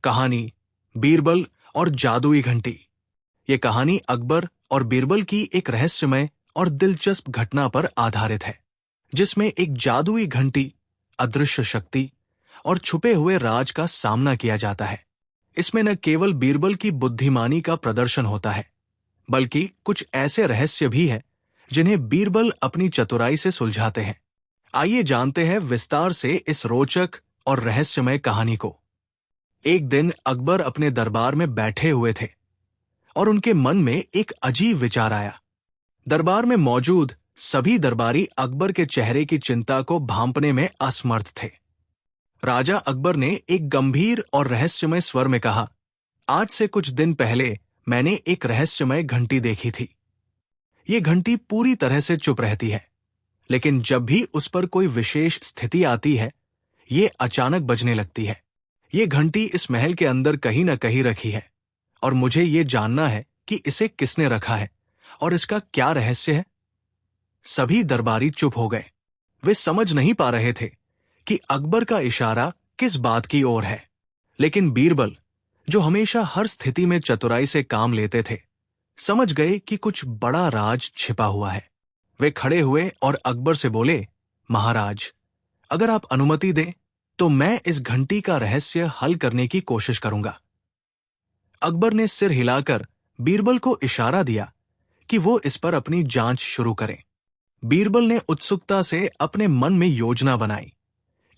कहानी बीरबल और जादुई घंटी। ये कहानी अकबर और बीरबल की एक रहस्यमय और दिलचस्प घटना पर आधारित है, जिसमें एक जादुई घंटी, अदृश्य शक्ति और छुपे हुए राज का सामना किया जाता है। इसमें न केवल बीरबल की बुद्धिमानी का प्रदर्शन होता है, बल्कि कुछ ऐसे रहस्य भी हैं जिन्हें बीरबल अपनी चतुराई से सुलझाते हैं। आइए जानते हैं विस्तार से इस रोचक और रहस्यमय कहानी को। एक दिन अकबर अपने दरबार में बैठे हुए थे और उनके मन में एक अजीब विचार आया। दरबार में मौजूद सभी दरबारी अकबर के चेहरे की चिंता को भांपने में असमर्थ थे। राजा अकबर ने एक गंभीर और रहस्यमय स्वर में कहा, आज से कुछ दिन पहले मैंने एक रहस्यमय घंटी देखी थी। ये घंटी पूरी तरह से चुप रहती है, लेकिन जब भी उस पर कोई विशेष स्थिति आती है, ये अचानक बजने लगती है। ये घंटी इस महल के अंदर कहीं न कहीं रखी है और मुझे ये जानना है कि इसे किसने रखा है और इसका क्या रहस्य है। सभी दरबारी चुप हो गए। वे समझ नहीं पा रहे थे कि अकबर का इशारा किस बात की ओर है। लेकिन बीरबल, जो हमेशा हर स्थिति में चतुराई से काम लेते थे, समझ गए कि कुछ बड़ा राज छिपा हुआ है। वे खड़े हुए और अकबर से बोले, महाराज, अगर आप अनुमति दें तो मैं इस घंटी का रहस्य हल करने की कोशिश करूंगा। अकबर ने सिर हिलाकर बीरबल को इशारा दिया कि वो इस पर अपनी जांच शुरू करें। बीरबल ने उत्सुकता से अपने मन में योजना बनाई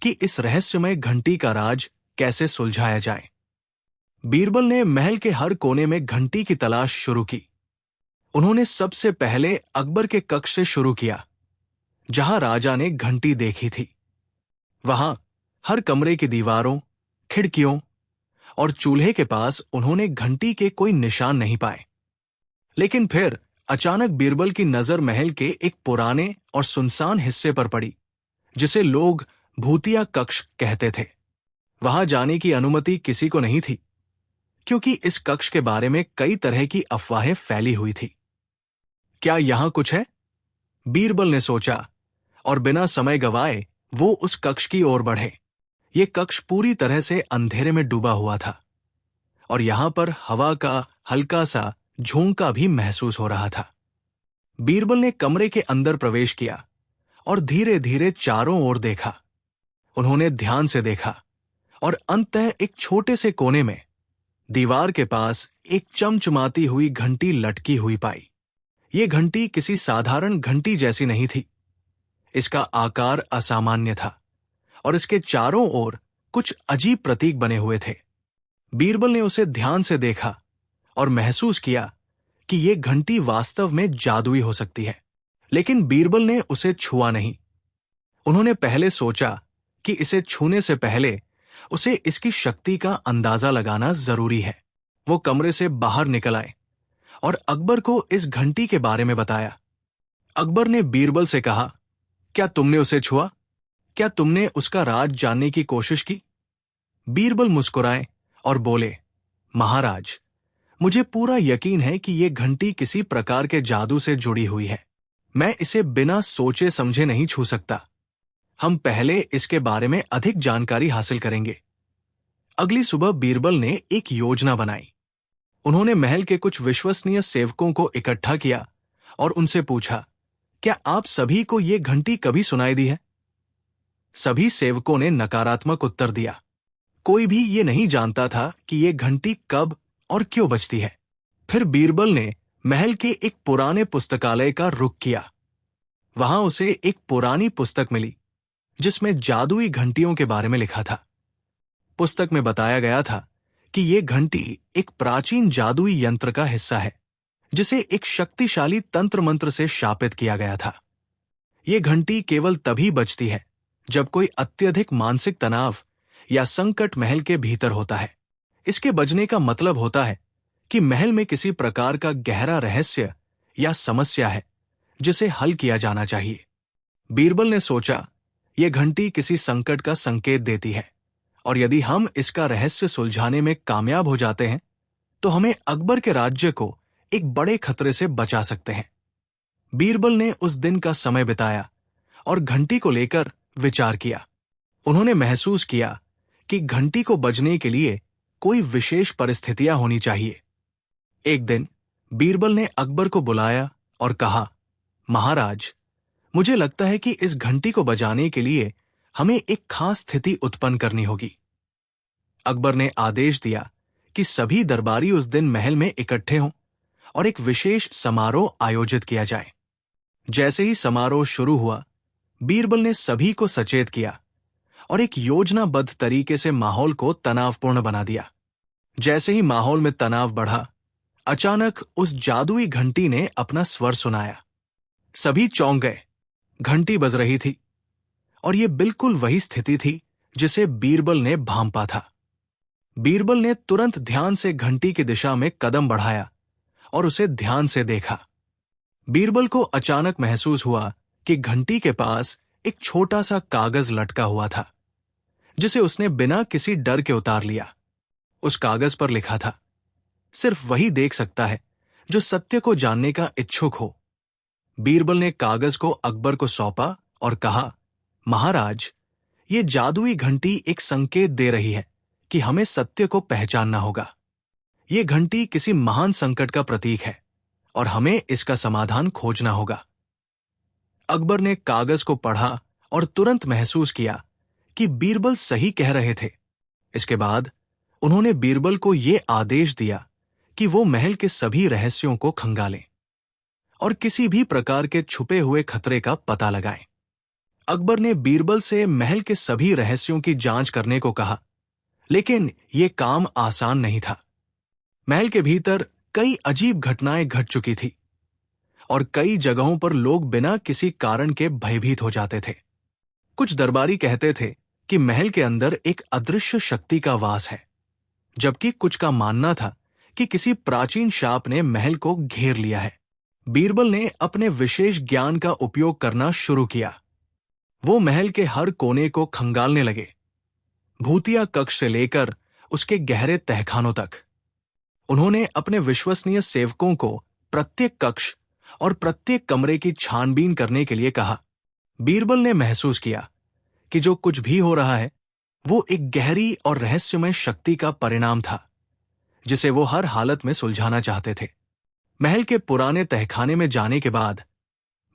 कि इस रहस्यमय घंटी का राज कैसे सुलझाया जाए। बीरबल ने महल के हर कोने में घंटी की तलाश शुरू की। उन्होंने सबसे पहले अकबर के कक्ष से शुरू किया, जहां राजा ने घंटी देखी थी। वहां हर कमरे की दीवारों, खिड़कियों और चूल्हे के पास उन्होंने घंटी के कोई निशान नहीं पाए। लेकिन फिर अचानक बीरबल की नजर महल के एक पुराने और सुनसान हिस्से पर पड़ी, जिसे लोग भूतिया कक्ष कहते थे। वहां जाने की अनुमति किसी को नहीं थी, क्योंकि इस कक्ष के बारे में कई तरह की अफवाहें फैली हुई थी। क्या यहां कुछ है? बीरबल ने सोचा और बिना समय गवाए वो उस कक्ष की ओर बढ़े। ये कक्ष पूरी तरह से अंधेरे में डूबा हुआ था और यहां पर हवा का हल्का सा झोंका भी महसूस हो रहा था। बीरबल ने कमरे के अंदर प्रवेश किया और धीरे धीरे चारों ओर देखा। उन्होंने ध्यान से देखा और अंततः एक छोटे से कोने में दीवार के पास एक चमचमाती हुई घंटी लटकी हुई पाई। ये घंटी किसी साधारण घंटी जैसी नहीं थी। इसका आकार असामान्य था और इसके चारों ओर कुछ अजीब प्रतीक बने हुए थे। बीरबल ने उसे ध्यान से देखा और महसूस किया कि यह घंटी वास्तव में जादुई हो सकती है। लेकिन बीरबल ने उसे छुआ नहीं। उन्होंने पहले सोचा कि इसे छूने से पहले उसे इसकी शक्ति का अंदाजा लगाना जरूरी है। वो कमरे से बाहर निकल आए और अकबर को इस घंटी के बारे में बताया। अकबर ने बीरबल से कहा, क्या तुमने उसे छुआ? क्या तुमने उसका राज जानने की कोशिश की? बीरबल मुस्कुराए और बोले, महाराज, मुझे पूरा यकीन है कि यह घंटी किसी प्रकार के जादू से जुड़ी हुई है। मैं इसे बिना सोचे समझे नहीं छू सकता। हम पहले इसके बारे में अधिक जानकारी हासिल करेंगे। अगली सुबह बीरबल ने एक योजना बनाई। उन्होंने महल के कुछ विश्वसनीय सेवकों को इकट्ठा किया और उनसे पूछा, क्या आप सभी को यह घंटी कभी सुनाई दी है? सभी सेवकों ने नकारात्मक उत्तर दिया। कोई भी ये नहीं जानता था कि यह घंटी कब और क्यों बजती है। फिर बीरबल ने महल के एक पुराने पुस्तकालय का रुख किया। वहां उसे एक पुरानी पुस्तक मिली, जिसमें जादुई घंटियों के बारे में लिखा था। पुस्तक में बताया गया था कि यह घंटी एक प्राचीन जादुई यंत्र का हिस्सा है, जिसे एक शक्तिशाली तंत्र मंत्र से शापित किया गया था। यह घंटी केवल तभी बजती है जब कोई अत्यधिक मानसिक तनाव या संकट महल के भीतर होता है। इसके बजने का मतलब होता है कि महल में किसी प्रकार का गहरा रहस्य या समस्या है, जिसे हल किया जाना चाहिए। बीरबल ने सोचा, यह घंटी किसी संकट का संकेत देती है और यदि हम इसका रहस्य सुलझाने में कामयाब हो जाते हैं तो हमें अकबर के राज्य को एक बड़े खतरे से बचा सकते हैं। बीरबल ने उस दिन का समय बिताया और घंटी को लेकर विचार किया। उन्होंने महसूस किया कि घंटी को बजने के लिए कोई विशेष परिस्थितियां होनी चाहिए। एक दिन बीरबल ने अकबर को बुलाया और कहा, महाराज, मुझे लगता है कि इस घंटी को बजाने के लिए हमें एक खास स्थिति उत्पन्न करनी होगी। अकबर ने आदेश दिया कि सभी दरबारी उस दिन महल में इकट्ठे हों और एक विशेष समारोह आयोजित किया जाए। जैसे ही समारोह शुरू हुआ, बीरबल ने सभी को सचेत किया और एक योजनाबद्ध तरीके से माहौल को तनावपूर्ण बना दिया। जैसे ही माहौल में तनाव बढ़ा, अचानक उस जादुई घंटी ने अपना स्वर सुनाया। सभी चौंक गए। घंटी बज रही थी और यह बिल्कुल वही स्थिति थी जिसे बीरबल ने भांपा था। बीरबल ने तुरंत ध्यान से घंटी की दिशा में कदम बढ़ाया और उसे ध्यान से देखा। बीरबल को अचानक महसूस हुआ कि घंटी के पास एक छोटा सा कागज लटका हुआ था, जिसे उसने बिना किसी डर के उतार लिया। उस कागज पर लिखा था, सिर्फ वही देख सकता है जो सत्य को जानने का इच्छुक हो। बीरबल ने कागज को अकबर को सौंपा और कहा, महाराज, ये जादुई घंटी एक संकेत दे रही है कि हमें सत्य को पहचानना होगा। ये घंटी किसी महान संकट का प्रतीक है और हमें इसका समाधान खोजना होगा। अकबर ने कागज को पढ़ा और तुरंत महसूस किया कि बीरबल सही कह रहे थे। इसके बाद उन्होंने बीरबल को यह आदेश दिया कि वो महल के सभी रहस्यों को खंगालें और किसी भी प्रकार के छुपे हुए खतरे का पता लगाएं। अकबर ने बीरबल से महल के सभी रहस्यों की जांच करने को कहा, लेकिन यह काम आसान नहीं था। महल के भीतर कई अजीब घटनाएं घट चुकी थी और कई जगहों पर लोग बिना किसी कारण के भयभीत हो जाते थे। कुछ दरबारी कहते थे कि महल के अंदर एक अदृश्य शक्ति का वास है, जबकि कुछ का मानना था कि किसी प्राचीन शाप ने महल को घेर लिया है। बीरबल ने अपने विशेष ज्ञान का उपयोग करना शुरू किया। वो महल के हर कोने को खंगालने लगे, भूतिया कक्ष से लेकर उसके गहरे तहखानों तक। उन्होंने अपने विश्वसनीय सेवकों को प्रत्येक कक्ष और प्रत्येक कमरे की छानबीन करने के लिए कहा। बीरबल ने महसूस किया कि जो कुछ भी हो रहा है वो एक गहरी और रहस्यमय शक्ति का परिणाम था, जिसे वो हर हालत में सुलझाना चाहते थे। महल के पुराने तहखाने में जाने के बाद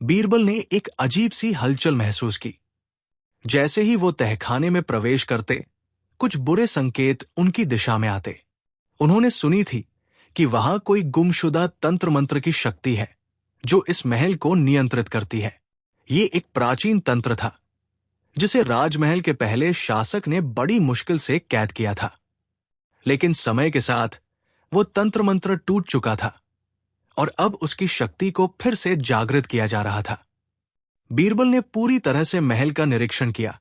बीरबल ने एक अजीब सी हलचल महसूस की। जैसे ही वो तहखाने में प्रवेश करते, कुछ बुरे संकेत उनकी दिशा में आते। उन्होंने सुनी थी कि वहां कोई गुमशुदा तंत्र मंत्र की शक्ति है जो इस महल को नियंत्रित करती है। ये एक प्राचीन तंत्र था जिसे राजमहल के पहले शासक ने बड़ी मुश्किल से कैद किया था, लेकिन समय के साथ वो तंत्र मंत्र टूट चुका था और अब उसकी शक्ति को फिर से जागृत किया जा रहा था। बीरबल ने पूरी तरह से महल का निरीक्षण किया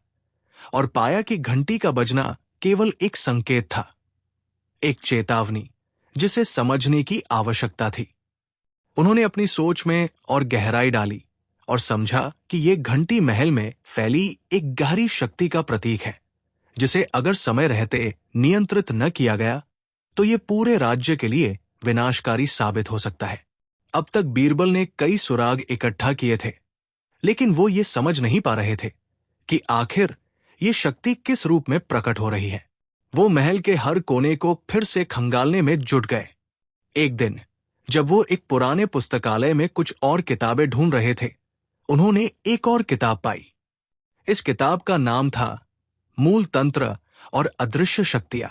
और पाया कि घंटी का बजना केवल एक संकेत था, एक चेतावनी जिसे समझने की आवश्यकता थी। उन्होंने अपनी सोच में और गहराई डाली और समझा कि यह घंटी महल में फैली एक गहरी शक्ति का प्रतीक है, जिसे अगर समय रहते नियंत्रित न किया गया तो यह पूरे राज्य के लिए विनाशकारी साबित हो सकता है। अब तक बीरबल ने कई सुराग इकट्ठा किए थे, लेकिन वो ये समझ नहीं पा रहे थे कि आखिर ये शक्ति किस रूप में प्रकट हो रही है। वो महल के हर कोने को फिर से खंगालने में जुट गए। एक दिन जब वो एक पुराने पुस्तकालय में कुछ और किताबें ढूंढ रहे थे, उन्होंने एक और किताब पाई। इस किताब का नाम था मूल तंत्र और अदृश्य शक्तियां।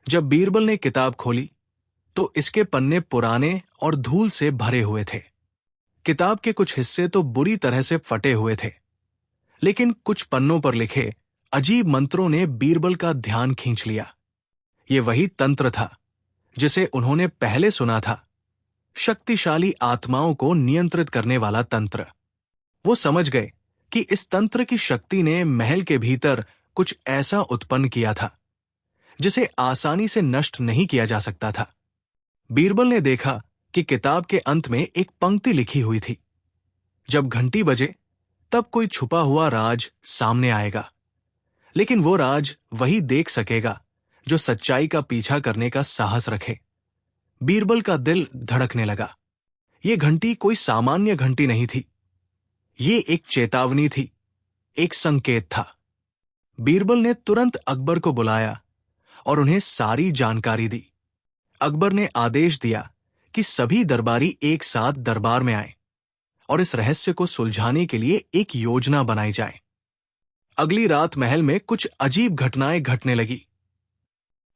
जब बीरबल ने किताब खोली तो इसके पन्ने पुराने और धूल से भरे हुए थे। किताब के कुछ हिस्से तो बुरी तरह से फटे हुए थे, लेकिन कुछ पन्नों पर लिखे अजीब मंत्रों ने बीरबल का ध्यान खींच लिया। ये वही तंत्र था जिसे उन्होंने पहले सुना था, शक्तिशाली आत्माओं को नियंत्रित करने वाला तंत्र। वो समझ गए कि इस तंत्र की शक्ति ने महल के भीतर कुछ ऐसा उत्पन्न किया था जिसे आसानी से नष्ट नहीं किया जा सकता था। बीरबल ने देखा कि किताब के अंत में एक पंक्ति लिखी हुई थी, जब घंटी बजे तब कोई छुपा हुआ राज सामने आएगा, लेकिन वो राज वही देख सकेगा जो सच्चाई का पीछा करने का साहस रखे। बीरबल का दिल धड़कने लगा। ये घंटी कोई सामान्य घंटी नहीं थी, ये एक चेतावनी थी, एक संकेत था। बीरबल ने तुरंत अकबर को बुलाया और उन्हें सारी जानकारी दी। अकबर ने आदेश दिया कि सभी दरबारी एक साथ दरबार में आए और इस रहस्य को सुलझाने के लिए एक योजना बनाई जाए। अगली रात महल में कुछ अजीब घटनाएं घटने लगी।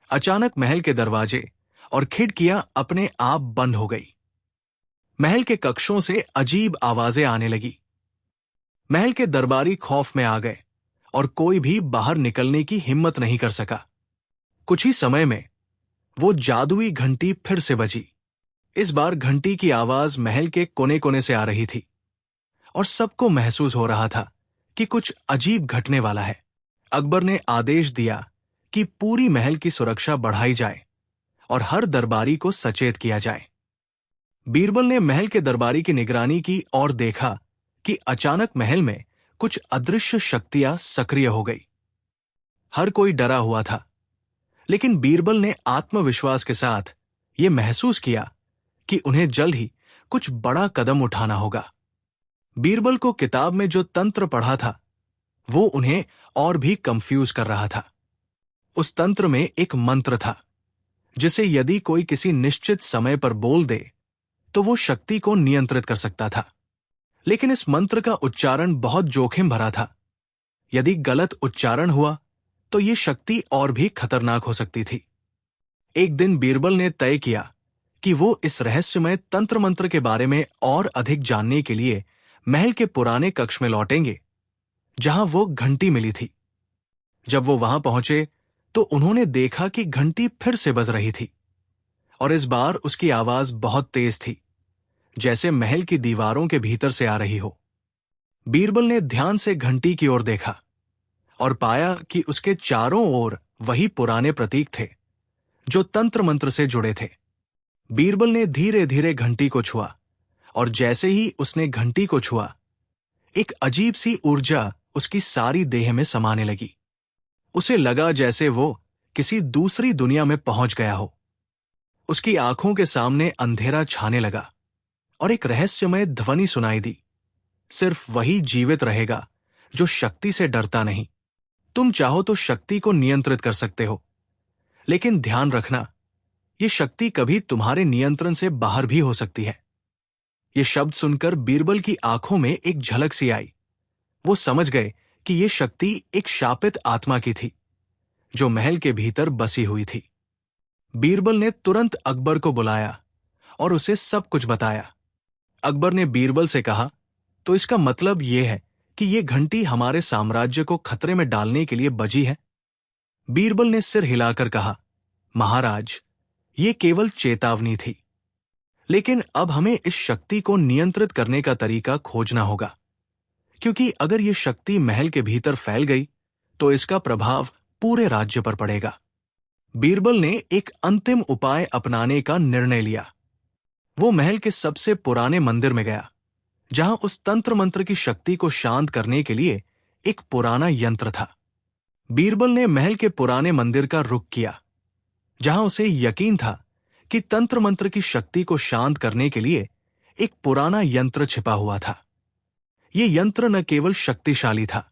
अचानक महल के दरवाजे और खिड़कियां अपने आप बंद हो गई। महल के कक्षों से अजीब आवाजें आने लगी। महल के दरबारी खौफ में आ गए और कोई भी बाहर निकलने की हिम्मत नहीं कर सका। कुछ ही समय में वो जादुई घंटी फिर से बजी। इस बार घंटी की आवाज महल के कोने कोने से आ रही थी और सबको महसूस हो रहा था कि कुछ अजीब घटने वाला है। अकबर ने आदेश दिया कि पूरी महल की सुरक्षा बढ़ाई जाए और हर दरबारी को सचेत किया जाए। बीरबल ने महल के दरबारी की निगरानी की और देखा कि अचानक महल में कुछ अदृश्य शक्तियां सक्रिय हो गई। हर कोई डरा हुआ था, लेकिन बीरबल ने आत्मविश्वास के साथ यह महसूस किया कि उन्हें जल्द ही कुछ बड़ा कदम उठाना होगा। बीरबल को किताब में जो तंत्र पढ़ा था वो उन्हें और भी कंफ्यूज कर रहा था। उस तंत्र में एक मंत्र था जिसे यदि कोई किसी निश्चित समय पर बोल दे तो वो शक्ति को नियंत्रित कर सकता था। लेकिन इस मंत्र का उच्चारण बहुत जोखिम भरा था। यदि गलत उच्चारण हुआ तो ये शक्ति और भी खतरनाक हो सकती थी। एक दिन बीरबल ने तय किया कि वो इस रहस्यमय तंत्र मंत्र के बारे में और अधिक जानने के लिए महल के पुराने कक्ष में लौटेंगे जहां वो घंटी मिली थी। जब वो वहां पहुंचे तो उन्होंने देखा कि घंटी फिर से बज रही थी और इस बार उसकी आवाज बहुत तेज थी, जैसे महल की दीवारों के भीतर से आ रही हो। बीरबल ने ध्यान से घंटी की ओर देखा और पाया कि उसके चारों ओर वही पुराने प्रतीक थे जो तंत्र मंत्र से जुड़े थे। बीरबल ने धीरे धीरे घंटी को छुआ और जैसे ही उसने घंटी को छुआ, एक अजीब सी ऊर्जा उसकी सारी देह में समाने लगी। उसे लगा जैसे वो किसी दूसरी दुनिया में पहुंच गया हो। उसकी आंखों के सामने अंधेरा छाने लगा और एक रहस्यमय ध्वनि सुनाई दी, सिर्फ वही जीवित रहेगा जो शक्ति से डरता नहीं। तुम चाहो तो शक्ति को नियंत्रित कर सकते हो, लेकिन ध्यान रखना, ये शक्ति कभी तुम्हारे नियंत्रण से बाहर भी हो सकती है। ये शब्द सुनकर बीरबल की आंखों में एक झलक सी आई। वो समझ गए कि ये शक्ति एक शापित आत्मा की थी जो महल के भीतर बसी हुई थी। बीरबल ने तुरंत अकबर को बुलाया और उसे सब कुछ बताया। अकबर ने बीरबल से कहा, तो इसका मतलब यह है कि यह घंटी हमारे साम्राज्य को खतरे में डालने के लिए बजी है? बीरबल ने सिर हिलाकर कहा, महाराज, ये केवल चेतावनी थी, लेकिन अब हमें इस शक्ति को नियंत्रित करने का तरीका खोजना होगा, क्योंकि अगर ये शक्ति महल के भीतर फैल गई तो इसका प्रभाव पूरे राज्य पर पड़ेगा। बीरबल ने एक अंतिम उपाय अपनाने का निर्णय लिया। वो महल के सबसे पुराने मंदिर में गया, जहां उस तंत्र मंत्र की शक्ति को शांत करने के लिए एक पुराना यंत्र था। बीरबल ने महल के पुराने मंदिर का रुख किया, जहां उसे यकीन था कि तंत्र मंत्र की शक्ति को शांत करने के लिए एक पुराना यंत्र छिपा हुआ था। यह यंत्र न केवल शक्तिशाली था,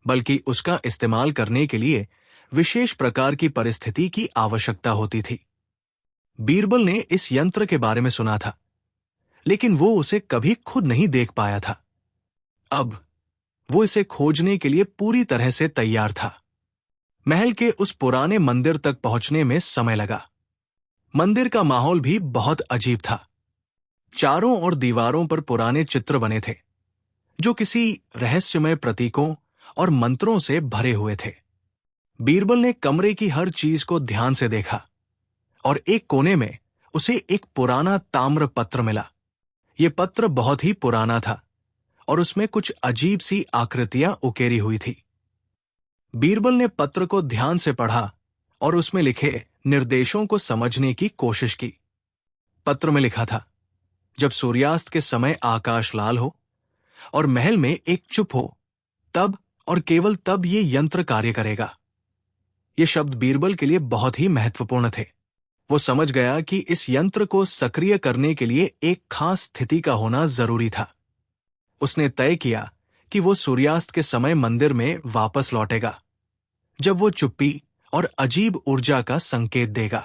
बल्कि उसका इस्तेमाल करने के लिए विशेष प्रकार की परिस्थिति की आवश्यकता होती थी। बीरबल ने इस यंत्र के बारे में सुना था, लेकिन वो उसे कभी खुद नहीं देख पाया था। अब वो इसे खोजने के लिए पूरी तरह से तैयार था। महल के उस पुराने मंदिर तक पहुंचने में समय लगा। मंदिर का माहौल भी बहुत अजीब था। चारों ओर दीवारों पर पुराने चित्र बने थे, जो किसी रहस्यमय प्रतीकों और मंत्रों से भरे हुए थे। बीरबल ने कमरे की हर चीज को ध्यान से देखा और एक कोने में उसे एक पुराना ताम्र पत्र मिला। यह पत्र बहुत ही पुराना था और उसमें कुछ अजीब सी आकृतियां उकेरी हुई थी। बीरबल ने पत्र को ध्यान से पढ़ा और उसमें लिखे निर्देशों को समझने की कोशिश की। पत्र में लिखा था, जब सूर्यास्त के समय आकाश लाल हो और महल में एक चुप हो, तब और केवल तब ये यंत्र कार्य करेगा। ये शब्द बीरबल के लिए बहुत ही महत्वपूर्ण थे। वो समझ गया कि इस यंत्र को सक्रिय करने के लिए एक खास स्थिति का होना जरूरी था। उसने तय किया कि वो सूर्यास्त के समय मंदिर में वापस लौटेगा। जब वो चुप्पी और अजीब ऊर्जा का संकेत देगा।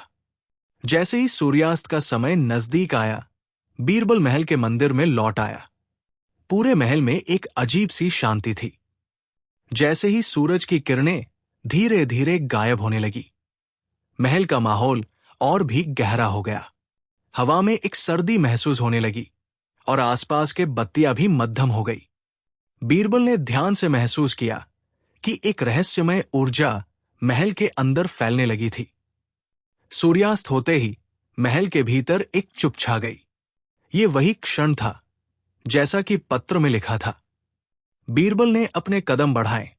जैसे ही सूर्यास्त का समय नजदीक आया, बीरबल महल के मंदिर में लौट आया। पूरे महल में एक अजीब सी शांति थी। जैसे ही सूरज की किरणें धीरे धीरे गायब होने लगी, महल का माहौल और भी गहरा हो गया। हवा में एक सर्दी महसूस होने लगी और आसपास के बत्तियां भी मध्यम हो गई। बीरबल ने ध्यान से महसूस किया कि एक रहस्यमय ऊर्जा महल के अंदर फैलने लगी थी। सूर्यास्त होते ही महल के भीतर एक चुप छा गई। ये वही क्षण था जैसा कि पत्र में लिखा था। बीरबल ने अपने कदम बढ़ाए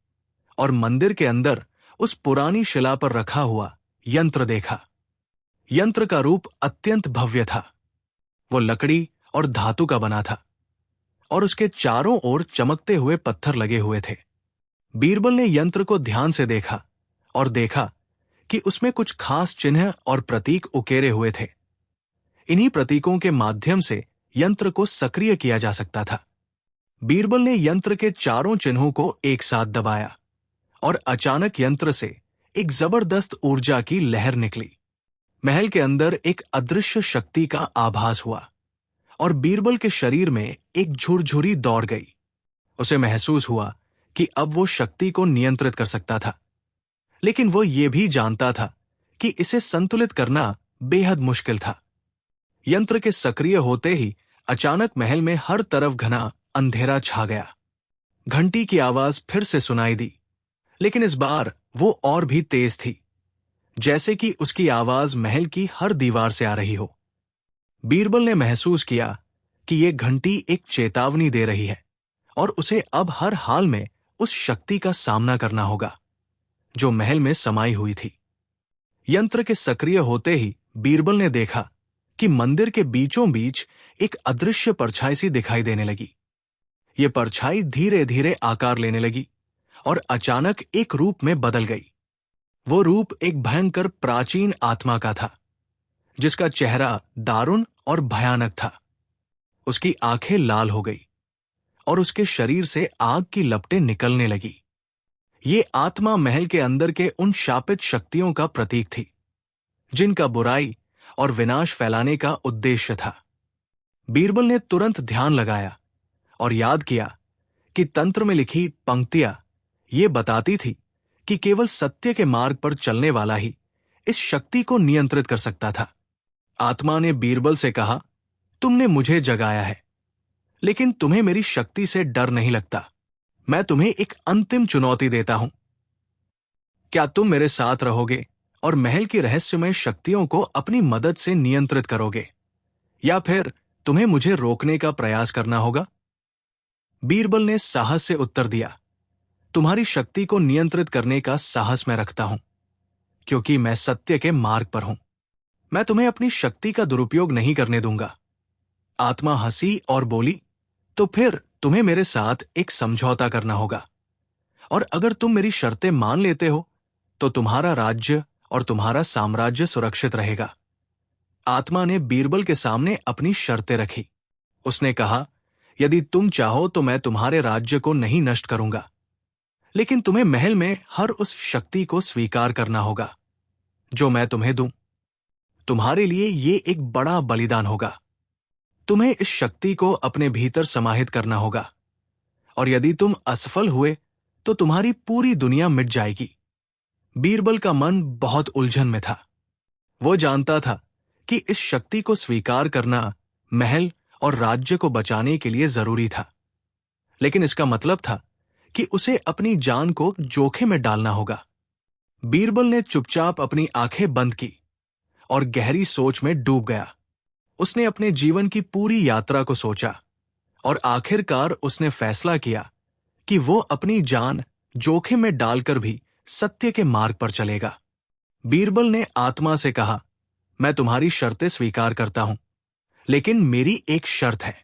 और मंदिर के अंदर उस पुरानी शिला पर रखा हुआ यंत्र देखा। यंत्र का रूप अत्यंत भव्य था। वो लकड़ी और धातु का बना था और उसके चारों ओर चमकते हुए पत्थर लगे हुए थे। बीरबल ने यंत्र को ध्यान से देखा और देखा कि उसमें कुछ खास चिन्ह और प्रतीक उकेरे हुए थे। इन्हीं प्रतीकों के माध्यम से यंत्र को सक्रिय किया जा सकता था। बीरबल ने यंत्र के चारों चिन्हों को एक साथ दबाया और अचानक यंत्र से एक जबरदस्त ऊर्जा की लहर निकली। महल के अंदर एक अदृश्य शक्ति का आभास हुआ और बीरबल के शरीर में एक झुरझुरी दौड़ गई। उसे महसूस हुआ कि अब वो शक्ति को नियंत्रित कर सकता था, लेकिन वो ये भी जानता था कि इसे संतुलित करना बेहद मुश्किल था। यंत्र के सक्रिय होते ही अचानक महल में हर तरफ घना अंधेरा छा गया। घंटी की आवाज फिर से सुनाई दी, लेकिन इस बार वो और भी तेज थी, जैसे कि उसकी आवाज महल की हर दीवार से आ रही हो। बीरबल ने महसूस किया कि ये घंटी एक चेतावनी दे रही है और उसे अब हर हाल में उस शक्ति का सामना करना होगा जो महल में समाई हुई थी। यंत्र के सक्रिय होते ही बीरबल ने देखा कि मंदिर के बीचों बीच एक अदृश्य परछाई सी दिखाई देने लगी। ये परछाई धीरे धीरे आकार लेने लगी और अचानक एक रूप में बदल गई। वो रूप एक भयंकर प्राचीन आत्मा का था, जिसका चेहरा दारुण और भयानक था। उसकी आंखें लाल हो गई और उसके शरीर से आग की लपटें निकलने लगी। ये आत्मा महल के अंदर के उन शापित शक्तियों का प्रतीक थी, जिनका बुराई और विनाश फैलाने का उद्देश्य था। बीरबल ने तुरंत ध्यान लगाया और याद किया कि तंत्र में लिखी पंक्तियां ये बताती थी कि केवल सत्य के मार्ग पर चलने वाला ही इस शक्ति को नियंत्रित कर सकता था। आत्मा ने बीरबल से कहा, तुमने मुझे जगाया है, लेकिन तुम्हें मेरी शक्ति से डर नहीं लगता। मैं तुम्हें एक अंतिम चुनौती देता हूं। क्या तुम मेरे साथ रहोगे और महल की रहस्यमय शक्तियों को अपनी मदद से नियंत्रित करोगे, या फिर तुम्हें मुझे रोकने का प्रयास करना होगा? बीरबल ने साहस से उत्तर दिया, तुम्हारी शक्ति को नियंत्रित करने का साहस मैं रखता हूं, क्योंकि मैं सत्य के मार्ग पर हूं। मैं तुम्हें अपनी शक्ति का दुरुपयोग नहीं करने दूंगा। आत्मा हंसी और बोली, तो फिर तुम्हें मेरे साथ एक समझौता करना होगा, और अगर तुम मेरी शर्तें मान लेते हो तो तुम्हारा राज्य और तुम्हारा साम्राज्य सुरक्षित रहेगा। आत्मा ने बीरबल के सामने अपनी शर्तें रखी। उसने कहा, यदि तुम चाहो तो मैं तुम्हारे राज्य को नहीं नष्ट करूंगा, लेकिन तुम्हें महल में हर उस शक्ति को स्वीकार करना होगा जो मैं तुम्हें दूं। तुम्हारे लिए ये एक बड़ा बलिदान होगा। तुम्हें इस शक्ति को अपने भीतर समाहित करना होगा, और यदि तुम असफल हुए तो तुम्हारी पूरी दुनिया मिट जाएगी। बीरबल का मन बहुत उलझन में था। वो जानता था कि इस शक्ति को स्वीकार करना महल और राज्य को बचाने के लिए जरूरी था, लेकिन इसका मतलब था कि उसे अपनी जान को जोखिम में डालना होगा। बीरबल ने चुपचाप अपनी आंखें बंद की और गहरी सोच में डूब गया। उसने अपने जीवन की पूरी यात्रा को सोचा और आखिरकार उसने फैसला किया कि वो अपनी जान जोखिम में डालकर भी सत्य के मार्ग पर चलेगा। बीरबल ने आत्मा से कहा, मैं तुम्हारी शर्तें स्वीकार करता हूं, लेकिन मेरी एक शर्त है।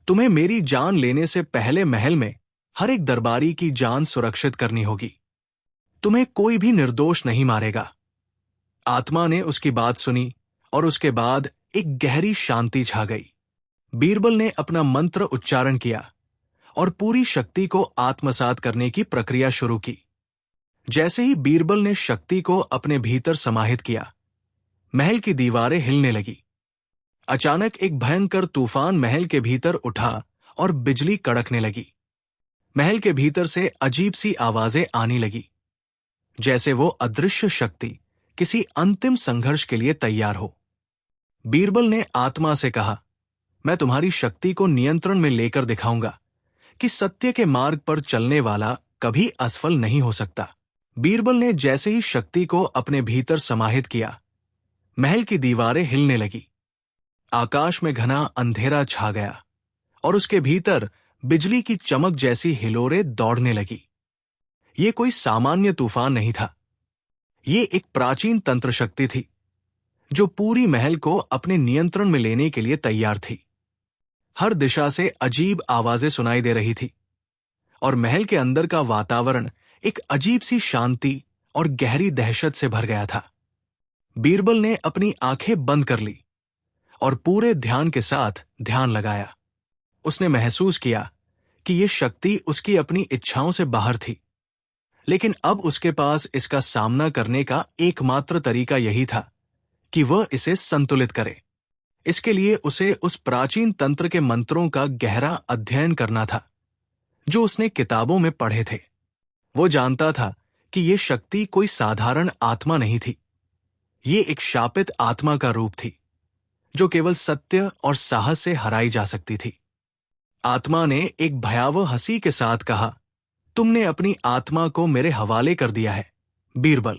तुम्हें मेरी जान लेने से पहले महल में हर एक दरबारी की जान सुरक्षित करनी होगी। तुम्हें कोई भी निर्दोष नहीं मारेगा। आत्मा ने उसकी बात सुनी और उसके बाद एक गहरी शांति छा गई। बीरबल ने अपना मंत्र उच्चारण किया और पूरी शक्ति को आत्मसात करने की प्रक्रिया शुरू की। जैसे ही बीरबल ने शक्ति को अपने भीतर समाहित किया, महल की दीवारें हिलने लगी। अचानक एक भयंकर तूफान महल के भीतर उठा और बिजली कड़कने लगी। महल के भीतर से अजीब सी आवाजें आने लगी, जैसे वो अदृश्य शक्ति किसी अंतिम संघर्ष के लिए तैयार हो। बीरबल ने आत्मा से कहा, मैं तुम्हारी शक्ति को नियंत्रण में लेकर दिखाऊंगा कि सत्य के मार्ग पर चलने वाला कभी असफल नहीं हो सकता। बीरबल ने जैसे ही शक्ति को अपने भीतर समाहित किया, महल की दीवारें हिलने लगी। आकाश में घना अंधेरा छा गया और उसके भीतर बिजली की चमक जैसी हिलोरें दौड़ने लगी। ये कोई सामान्य तूफान नहीं था। ये एक प्राचीन तंत्र शक्ति थी जो पूरी महल को अपने नियंत्रण में लेने के लिए तैयार थी। हर दिशा से अजीब आवाजें सुनाई दे रही थी और महल के अंदर का वातावरण एक अजीब सी शांति और गहरी दहशत से भर गया था। बीरबल ने अपनी आंखें बंद कर ली और पूरे ध्यान के साथ ध्यान लगाया। उसने महसूस किया कि यह शक्ति उसकी अपनी इच्छाओं से बाहर थी, लेकिन अब उसके पास इसका सामना करने का एकमात्र तरीका यही था कि वह इसे संतुलित करे। इसके लिए उसे उस प्राचीन तंत्र के मंत्रों का गहरा अध्ययन करना था जो उसने किताबों में पढ़े थे। वो जानता था कि यह शक्ति कोई साधारण आत्मा नहीं थी। ये एक शापित आत्मा का रूप थी जो केवल सत्य और साहस से हराई जा सकती थी। आत्मा ने एक भयावह हंसी के साथ कहा, तुमने अपनी आत्मा को मेरे हवाले कर दिया है बीरबल।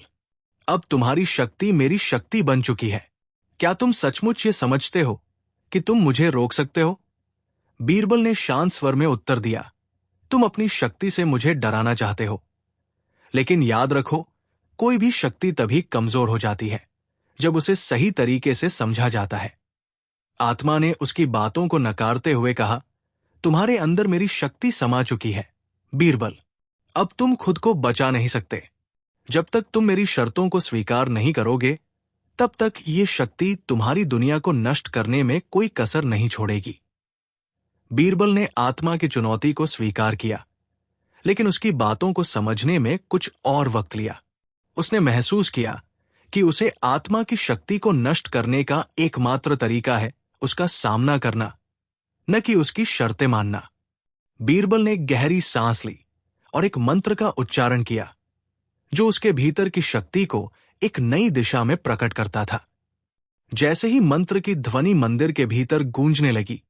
अब तुम्हारी शक्ति मेरी शक्ति बन चुकी है। क्या तुम सचमुच ये समझते हो कि तुम मुझे रोक सकते हो? बीरबल ने शांत स्वर में उत्तर दिया, तुम अपनी शक्ति से मुझे डराना चाहते हो, लेकिन याद रखो, कोई भी शक्ति तभी कमजोर हो जाती है जब उसे सही तरीके से समझा जाता है। आत्मा ने उसकी बातों को नकारते हुए कहा, तुम्हारे अंदर मेरी शक्ति समा चुकी है बीरबल। अब तुम खुद को बचा नहीं सकते। जब तक तुम मेरी शर्तों को स्वीकार नहीं करोगे, तब तक ये शक्ति तुम्हारी दुनिया को नष्ट करने में कोई कसर नहीं छोड़ेगी। बीरबल ने आत्मा की चुनौती को स्वीकार किया, लेकिन उसकी बातों को समझने में कुछ और वक्त लिया। उसने महसूस किया कि उसे आत्मा की शक्ति को नष्ट करने का एकमात्र तरीका है उसका सामना करना, न कि उसकी शर्तें मानना। बीरबल ने गहरी सांस ली और एक मंत्र का उच्चारण किया जो उसके भीतर की शक्ति को एक नई दिशा में प्रकट करता था। जैसे ही मंत्र की ध्वनि मंदिर के भीतर गूंजने लगी,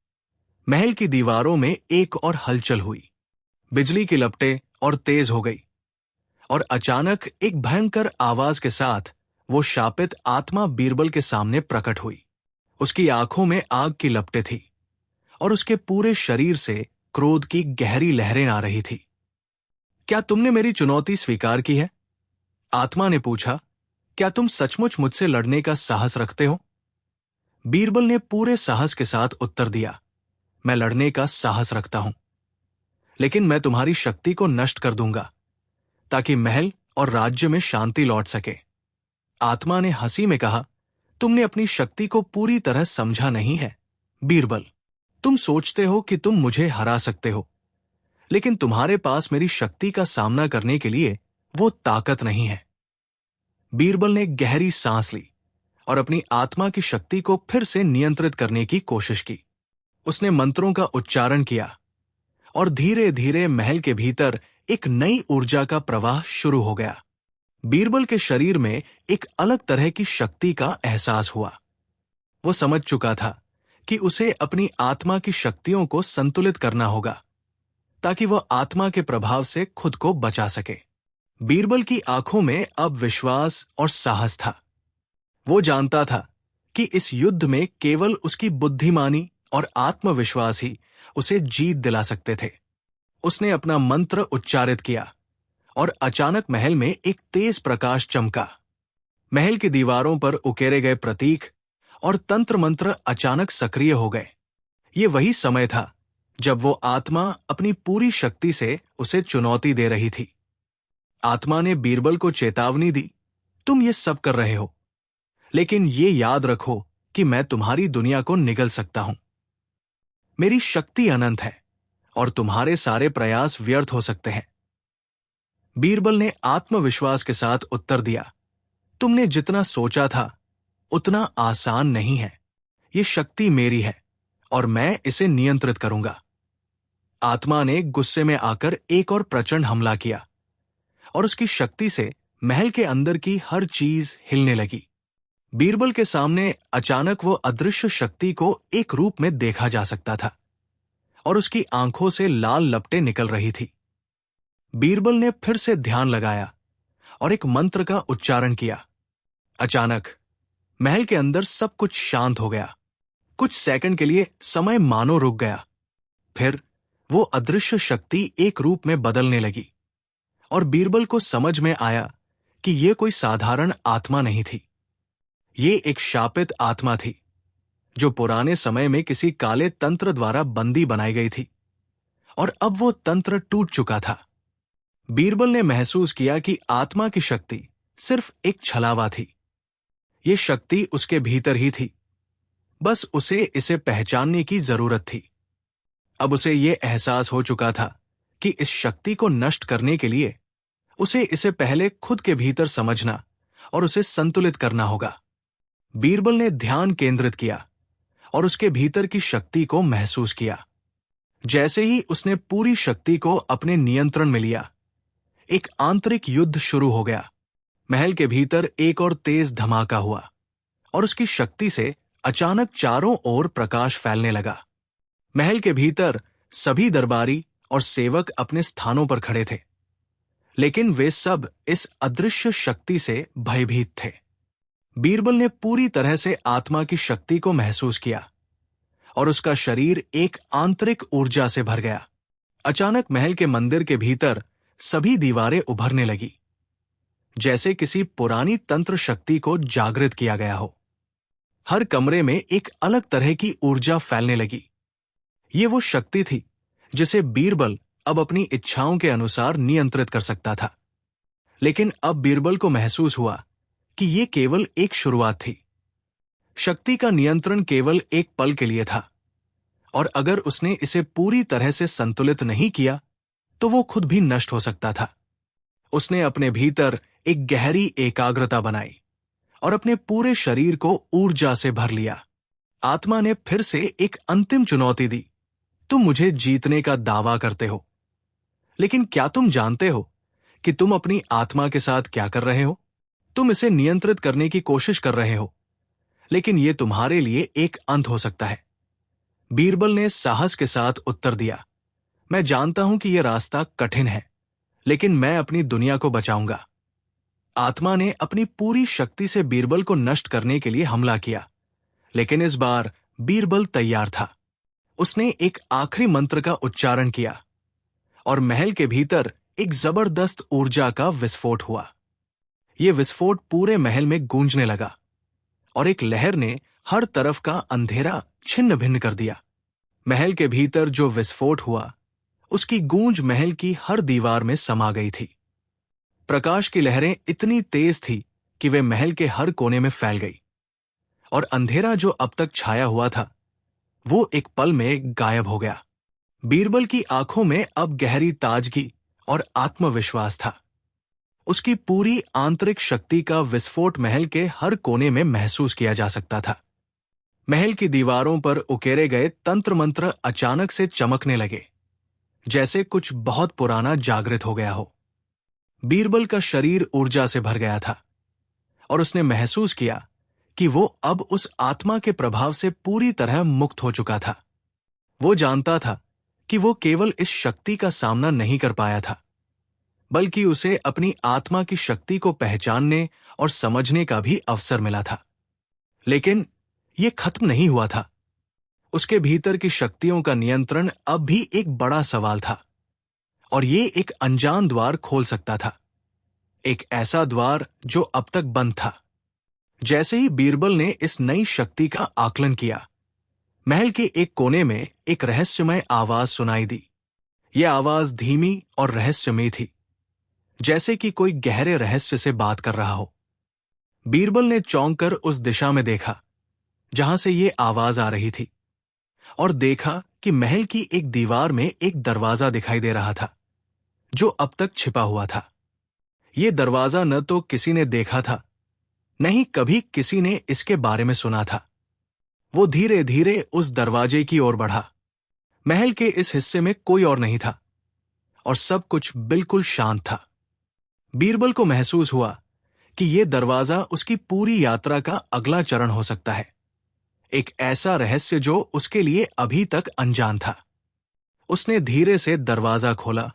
महल की दीवारों में एक और हलचल हुई। बिजली की लपटें और तेज हो गई और अचानक एक भयंकर आवाज के साथ वो शापित आत्मा बीरबल के सामने प्रकट हुई। उसकी आंखों में आग की लपटें थी और उसके पूरे शरीर से क्रोध की गहरी लहरें आ रही थी। क्या तुमने मेरी चुनौती स्वीकार की है? आत्मा ने पूछा, क्या तुम सचमुच मुझसे लड़ने का साहस रखते हो? बीरबल ने पूरे साहस के साथ उत्तर दिया, मैं लड़ने का साहस रखता हूं, लेकिन मैं तुम्हारी शक्ति को नष्ट कर दूंगा ताकि महल और राज्य में शांति लौट सके। आत्मा ने हंसी में कहा, तुमने अपनी शक्ति को पूरी तरह समझा नहीं है बीरबल। तुम सोचते हो कि तुम मुझे हरा सकते हो, लेकिन तुम्हारे पास मेरी शक्ति का सामना करने के लिए वो ताकत नहीं है। बीरबल ने गहरी सांस ली और अपनी आत्मा की शक्ति को फिर से नियंत्रित करने की कोशिश की। उसने मंत्रों का उच्चारण किया और धीरे धीरे महल के भीतर एक नई ऊर्जा का प्रवाह शुरू हो गया। बीरबल के शरीर में एक अलग तरह की शक्ति का एहसास हुआ। वो समझ चुका था कि उसे अपनी आत्मा की शक्तियों को संतुलित करना होगा ताकि वह आत्मा के प्रभाव से खुद को बचा सके। बीरबल की आंखों में अब विश्वास और साहस था। वो जानता था कि इस युद्ध में केवल उसकी बुद्धिमानी और आत्मविश्वास ही उसे जीत दिला सकते थे। उसने अपना मंत्र उच्चारित किया और अचानक महल में एक तेज प्रकाश चमका। महल की दीवारों पर उकेरे गए प्रतीक और तंत्र मंत्र अचानक सक्रिय हो गए। ये वही समय था जब वो आत्मा अपनी पूरी शक्ति से उसे चुनौती दे रही थी। आत्मा ने बीरबल को चेतावनी दी, तुम ये सब कर रहे हो, लेकिन ये याद रखो कि मैं तुम्हारी दुनिया को निगल सकता हूं। मेरी शक्ति अनंत है और तुम्हारे सारे प्रयास व्यर्थ हो सकते हैं। बीरबल ने आत्मविश्वास के साथ उत्तर दिया, तुमने जितना सोचा था उतना आसान नहीं है। ये शक्ति मेरी है और मैं इसे नियंत्रित करूंगा। आत्मा ने गुस्से में आकर एक और प्रचंड हमला किया और उसकी शक्ति से महल के अंदर की हर चीज हिलने लगी। बीरबल के सामने अचानक वो अदृश्य शक्ति को एक रूप में देखा जा सकता था और उसकी आंखों से लाल लपटें निकल रही थी। बीरबल ने फिर से ध्यान लगाया और एक मंत्र का उच्चारण किया। अचानक महल के अंदर सब कुछ शांत हो गया। कुछ सेकंड के लिए समय मानो रुक गया। फिर वो अदृश्य शक्ति एक रूप में बदलने लगी और बीरबल को समझ में आया कि ये कोई साधारण आत्मा नहीं थी। ये एक शापित आत्मा थी जो पुराने समय में किसी काले तंत्र द्वारा बंदी बनाई गई थी और अब वो तंत्र टूट चुका था। बीरबल ने महसूस किया कि आत्मा की शक्ति सिर्फ एक छलावा थी। ये शक्ति उसके भीतर ही थी, बस उसे इसे पहचानने की जरूरत थी। अब उसे ये एहसास हो चुका था कि इस शक्ति को नष्ट करने के लिए उसे इसे पहले खुद के भीतर समझना और उसे संतुलित करना होगा। बीरबल ने ध्यान केंद्रित किया और उसके भीतर की शक्ति को महसूस किया। जैसे ही उसने पूरी शक्ति को अपने नियंत्रण में लिया, एक आंतरिक युद्ध शुरू हो गया। महल के भीतर एक और तेज धमाका हुआ और उसकी शक्ति से अचानक चारों ओर प्रकाश फैलने लगा। महल के भीतर सभी दरबारी और सेवक अपने स्थानों पर खड़े थे, लेकिन वे सब इस अदृश्य शक्ति से भयभीत थे। बीरबल ने पूरी तरह से आत्मा की शक्ति को महसूस किया और उसका शरीर एक आंतरिक ऊर्जा से भर गया। अचानक महल के मंदिर के भीतर सभी दीवारें उभरने लगी, जैसे किसी पुरानी तंत्र शक्ति को जागृत किया गया हो। हर कमरे में एक अलग तरह की ऊर्जा फैलने लगी। ये वो शक्ति थी जिसे बीरबल अब अपनी इच्छाओं के अनुसार नियंत्रित कर सकता था। लेकिन अब बीरबल को महसूस हुआ कि ये केवल एक शुरुआत थी। शक्ति का नियंत्रण केवल एक पल के लिए था और अगर उसने इसे पूरी तरह से संतुलित नहीं किया तो वो खुद भी नष्ट हो सकता था। उसने अपने भीतर एक गहरी एकाग्रता बनाई और अपने पूरे शरीर को ऊर्जा से भर लिया। आत्मा ने फिर से एक अंतिम चुनौती दी, तुम मुझे जीतने का दावा करते हो, लेकिन क्या तुम जानते हो कि तुम अपनी आत्मा के साथ क्या कर रहे हो? तुम इसे नियंत्रित करने की कोशिश कर रहे हो, लेकिन यह तुम्हारे लिए एक अंत हो सकता है। बीरबल ने साहस के साथ उत्तर दिया, मैं जानता हूं कि यह रास्ता कठिन है, लेकिन मैं अपनी दुनिया को बचाऊंगा। आत्मा ने अपनी पूरी शक्ति से बीरबल को नष्ट करने के लिए हमला किया, लेकिन इस बार बीरबल तैयार था। उसने एक आखिरी मंत्र का उच्चारण किया और महल के भीतर एक जबरदस्त ऊर्जा का विस्फोट हुआ। यह विस्फोट पूरे महल में गूंजने लगा और एक लहर ने हर तरफ का अंधेरा छिन्न भिन्न कर दिया। महल के भीतर जो विस्फोट हुआ, उसकी गूंज महल की हर दीवार में समा गई थी। प्रकाश की लहरें इतनी तेज थी कि वे महल के हर कोने में फैल गई और अंधेरा जो अब तक छाया हुआ था वो एक पल में गायब हो गया। बीरबल की आंखों में अब गहरी ताजगी और आत्मविश्वास था। उसकी पूरी आंतरिक शक्ति का विस्फोट महल के हर कोने में महसूस किया जा सकता था। महल की दीवारों पर उकेरे गए तंत्र मंत्र अचानक से चमकने लगे, जैसे कुछ बहुत पुराना जागृत हो गया हो। बीरबल का शरीर ऊर्जा से भर गया था और उसने महसूस किया कि वो अब उस आत्मा के प्रभाव से पूरी तरह मुक्त हो चुका था। वो जानता था कि वो केवल इस शक्ति का सामना नहीं कर पाया था, बल्कि उसे अपनी आत्मा की शक्ति को पहचानने और समझने का भी अवसर मिला था। लेकिन ये खत्म नहीं हुआ था। उसके भीतर की शक्तियों का नियंत्रण अब भी एक बड़ा सवाल था और ये एक अनजान द्वार खोल सकता था, एक ऐसा द्वार जो अब तक बंद था। जैसे ही बीरबल ने इस नई शक्ति का आकलन किया, महल के एक कोने में एक रहस्यमय आवाज सुनाई दी। यह आवाज धीमी और रहस्यमयी थी, जैसे कि कोई गहरे रहस्य से बात कर रहा हो। बीरबल ने चौंक कर उस दिशा में देखा जहां से ये आवाज आ रही थी और देखा कि महल की एक दीवार में एक दरवाजा दिखाई दे रहा था जो अब तक छिपा हुआ था। ये दरवाजा न तो किसी ने देखा था, न ही कभी किसी ने इसके बारे में सुना था। वो धीरे धीरे उस दरवाजे की ओर बढ़ा। महल के इस हिस्से में कोई और नहीं था और सब कुछ बिल्कुल शांत था। बीरबल को महसूस हुआ कि यह दरवाजा उसकी पूरी यात्रा का अगला चरण हो सकता है, एक ऐसा रहस्य जो उसके लिए अभी तक अनजान था। उसने धीरे से दरवाजा खोला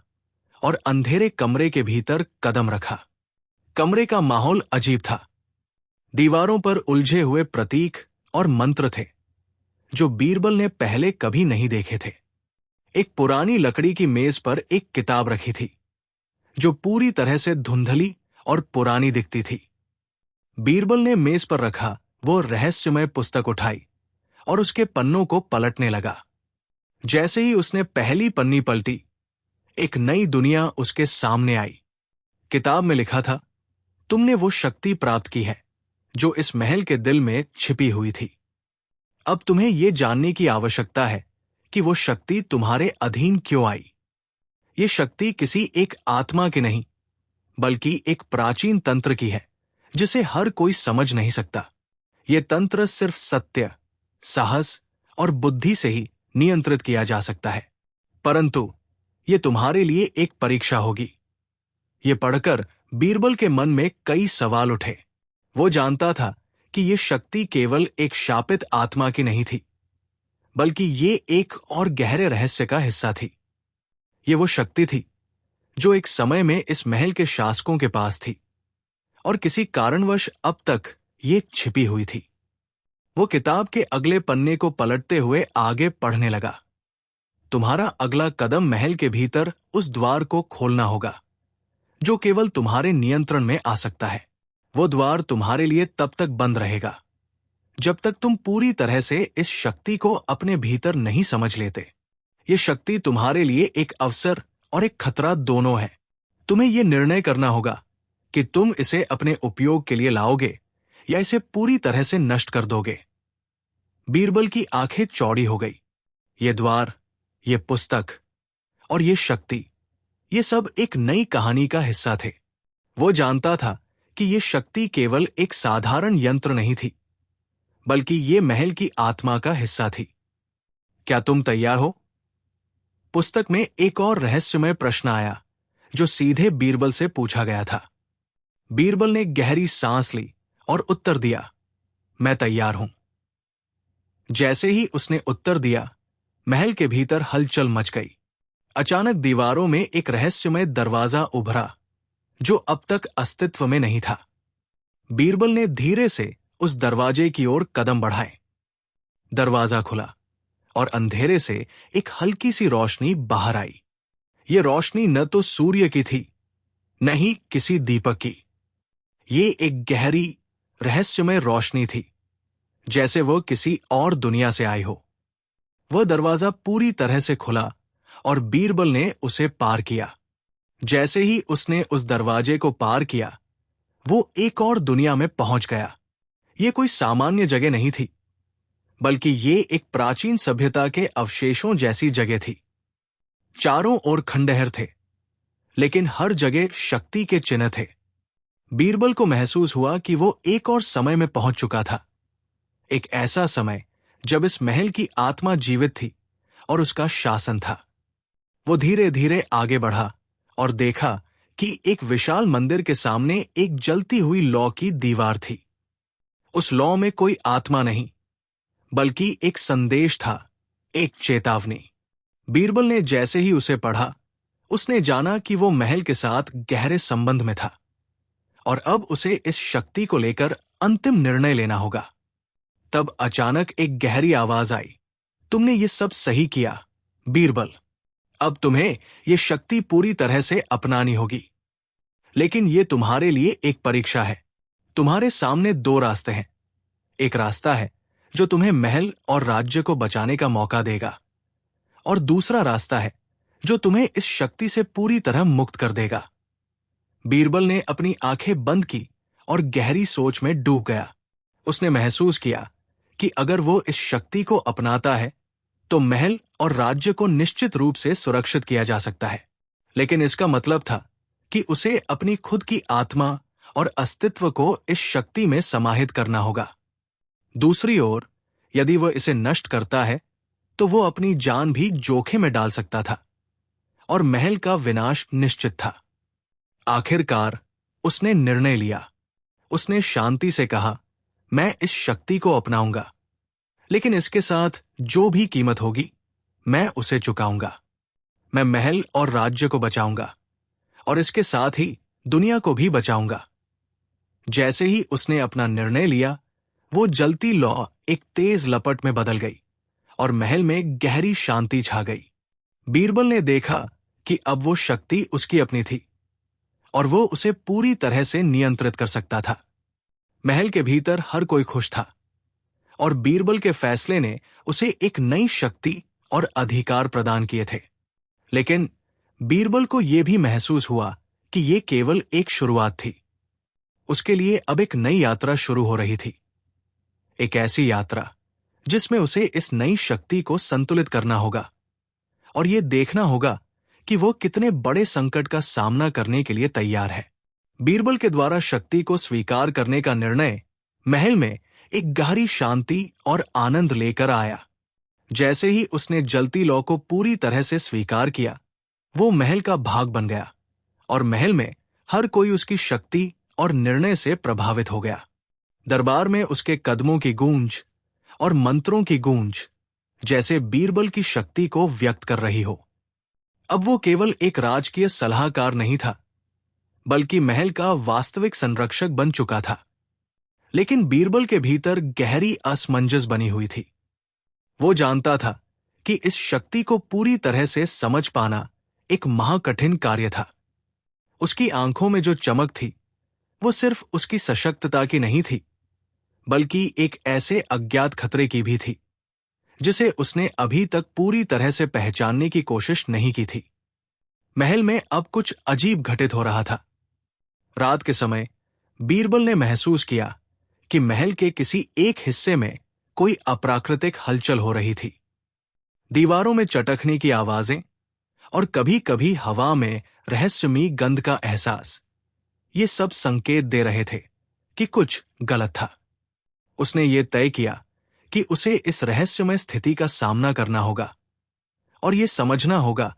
और अंधेरे कमरे के भीतर कदम रखा। कमरे का माहौल अजीब था। दीवारों पर उलझे हुए प्रतीक और मंत्र थे जो बीरबल ने पहले कभी नहीं देखे थे। एक पुरानी लकड़ी की मेज पर एक किताब रखी थी जो पूरी तरह से धुंधली और पुरानी दिखती थी। बीरबल ने मेज पर रखा वो रहस्यमय पुस्तक उठाई और उसके पन्नों को पलटने लगा। जैसे ही उसने पहली पन्नी पलटी, एक नई दुनिया उसके सामने आई। किताब में लिखा था, तुमने वो शक्ति प्राप्त की है जो इस महल के दिल में छिपी हुई थी। अब तुम्हें यह जानने की आवश्यकता है कि वो शक्ति तुम्हारे अधीन क्यों आई। ये शक्ति किसी एक आत्मा की नहीं, बल्कि एक प्राचीन तंत्र की है जिसे हर कोई समझ नहीं सकता। यह तंत्र सिर्फ सत्य, साहस और बुद्धि से ही नियंत्रित किया जा सकता है। परंतु यह तुम्हारे लिए एक परीक्षा होगी। ये पढ़कर बीरबल के मन में कई सवाल उठे। वो जानता था कि यह शक्ति केवल एक शापित आत्मा की नहीं थी, बल्कि ये एक और गहरे रहस्य का हिस्सा थी। ये वो शक्ति थी जो एक समय में इस महल के शासकों के पास थी और किसी कारणवश अब तक ये छिपी हुई थी। वो किताब के अगले पन्ने को पलटते हुए आगे पढ़ने लगा। तुम्हारा अगला कदम महल के भीतर उस द्वार को खोलना होगा जो केवल तुम्हारे नियंत्रण में आ सकता है। वो द्वार तुम्हारे लिए तब तक बंद रहेगा जब तक तुम पूरी तरह से इस शक्ति को अपने भीतर नहीं समझ लेते। ये शक्ति तुम्हारे लिए एक अवसर और एक खतरा दोनों है। तुम्हें यह निर्णय करना होगा कि तुम इसे अपने उपयोग के लिए लाओगे या इसे पूरी तरह से नष्ट कर दोगे। बीरबल की आंखें चौड़ी हो गई। ये द्वार, ये पुस्तक और ये शक्ति, ये सब एक नई कहानी का हिस्सा थे। वो जानता था कि ये शक्ति केवल एक साधारण यंत्र नहीं थी, बल्कि ये महल की आत्मा का हिस्सा थी। क्या तुम तैयार हो? पुस्तक में एक और रहस्यमय प्रश्न आया जो सीधे बीरबल से पूछा गया था। बीरबल ने गहरी सांस ली और उत्तर दिया, मैं तैयार हूं। जैसे ही उसने उत्तर दिया, महल के भीतर हलचल मच गई। अचानक दीवारों में एक रहस्यमय दरवाजा उभरा जो अब तक अस्तित्व में नहीं था। बीरबल ने धीरे से उस दरवाजे की ओर कदम बढ़ाए। दरवाजा खुला और अंधेरे से एक हल्की सी रोशनी बाहर आई। ये रोशनी न तो सूर्य की थी, न ही किसी दीपक की। ये एक गहरी, रहस्यमय रोशनी थी, जैसे वो किसी और दुनिया से आई हो। वह दरवाजा पूरी तरह से खुला और बीरबल ने उसे पार किया। जैसे ही उसने उस दरवाजे को पार किया, वो एक और दुनिया में पहुंच गया। ये कोई सामान्य जगह नहीं थी, बल्कि ये एक प्राचीन सभ्यता के अवशेषों जैसी जगह थी। चारों ओर खंडहर थे, लेकिन हर जगह शक्ति के चिन्ह थे। बीरबल को महसूस हुआ कि वो एक और समय में पहुंच चुका था, एक ऐसा समय जब इस महल की आत्मा जीवित थी और उसका शासन था। वो धीरे धीरे आगे बढ़ा और देखा कि एक विशाल मंदिर के सामने एक जलती हुई लौ की दीवार थी। उस लौ में कोई आत्मा नहीं, बल्कि एक संदेश था, एक चेतावनी। बीरबल ने जैसे ही उसे पढ़ा, उसने जाना कि वो महल के साथ गहरे संबंध में था और अब उसे इस शक्ति को लेकर अंतिम निर्णय लेना होगा। तब अचानक एक गहरी आवाज आई, तुमने ये सब सही किया बीरबल। अब तुम्हें ये शक्ति पूरी तरह से अपनानी होगी, लेकिन ये तुम्हारे लिए एक परीक्षा है। तुम्हारे सामने दो रास्ते हैं। एक रास्ता है जो तुम्हें महल और राज्य को बचाने का मौका देगा, और दूसरा रास्ता है जो तुम्हें इस शक्ति से पूरी तरह मुक्त कर देगा। बीरबल ने अपनी आंखें बंद की और गहरी सोच में डूब गया। उसने महसूस किया कि अगर वो इस शक्ति को अपनाता है तो महल और राज्य को निश्चित रूप से सुरक्षित किया जा सकता है, लेकिन इसका मतलब था कि उसे अपनी खुद की आत्मा और अस्तित्व को इस शक्ति में समाहित करना होगा। दूसरी ओर, यदि वह इसे नष्ट करता है तो वो अपनी जान भी जोखिम में डाल सकता था और महल का विनाश निश्चित था। आखिरकार उसने निर्णय लिया। उसने शांति से कहा, मैं इस शक्ति को अपनाऊंगा, लेकिन इसके साथ जो भी कीमत होगी मैं उसे चुकाऊंगा। मैं महल और राज्य को बचाऊंगा और इसके साथ ही दुनिया को भी बचाऊंगा। जैसे ही उसने अपना निर्णय लिया, वो जलती लौ एक तेज लपट में बदल गई और महल में गहरी शांति छा गई। बीरबल ने देखा कि अब वो शक्ति उसकी अपनी थी और वो उसे पूरी तरह से नियंत्रित कर सकता था। महल के भीतर हर कोई खुश था और बीरबल के फैसले ने उसे एक नई शक्ति और अधिकार प्रदान किए थे। लेकिन बीरबल को यह भी महसूस हुआ कि यह केवल एक शुरुआत थी। उसके लिए अब एक नई यात्रा शुरू हो रही थी, एक ऐसी यात्रा जिसमें उसे इस नई शक्ति को संतुलित करना होगा और यह देखना होगा कि वो कितने बड़े संकट का सामना करने के लिए तैयार है। बीरबल के द्वारा शक्ति को स्वीकार करने का निर्णय महल में एक गहरी शांति और आनंद लेकर आया। जैसे ही उसने जलती लौ को पूरी तरह से स्वीकार किया, वो महल का भाग बन गया और महल में हर कोई उसकी शक्ति और निर्णय से प्रभावित हो गया। दरबार में उसके कदमों की गूंज और मंत्रों की गूंज जैसे बीरबल की शक्ति को व्यक्त कर रही हो। अब वो केवल एक राजकीय सलाहकार नहीं था, बल्कि महल का वास्तविक संरक्षक बन चुका था। लेकिन बीरबल के भीतर गहरी असमंजस बनी हुई थी। वो जानता था कि इस शक्ति को पूरी तरह से समझ पाना एक महाकठिन कार्य था। उसकी आंखों में जो चमक थी, वो सिर्फ उसकी सशक्तता की नहीं थी, बल्कि एक ऐसे अज्ञात खतरे की भी थी जिसे उसने अभी तक पूरी तरह से पहचानने की कोशिश नहीं की थी। महल में अब कुछ अजीब घटित हो रहा था। रात के समय बीरबल ने महसूस किया कि महल के किसी एक हिस्से में कोई अप्राकृतिक हलचल हो रही थी। दीवारों में चटकने की आवाजें और कभी-कभी हवा में रहस्यमयी गंध का एहसास, ये सब संकेत दे रहे थे कि कुछ गलत था। उसने ये तय किया कि उसे इस रहस्यमय स्थिति का सामना करना होगा और ये समझना होगा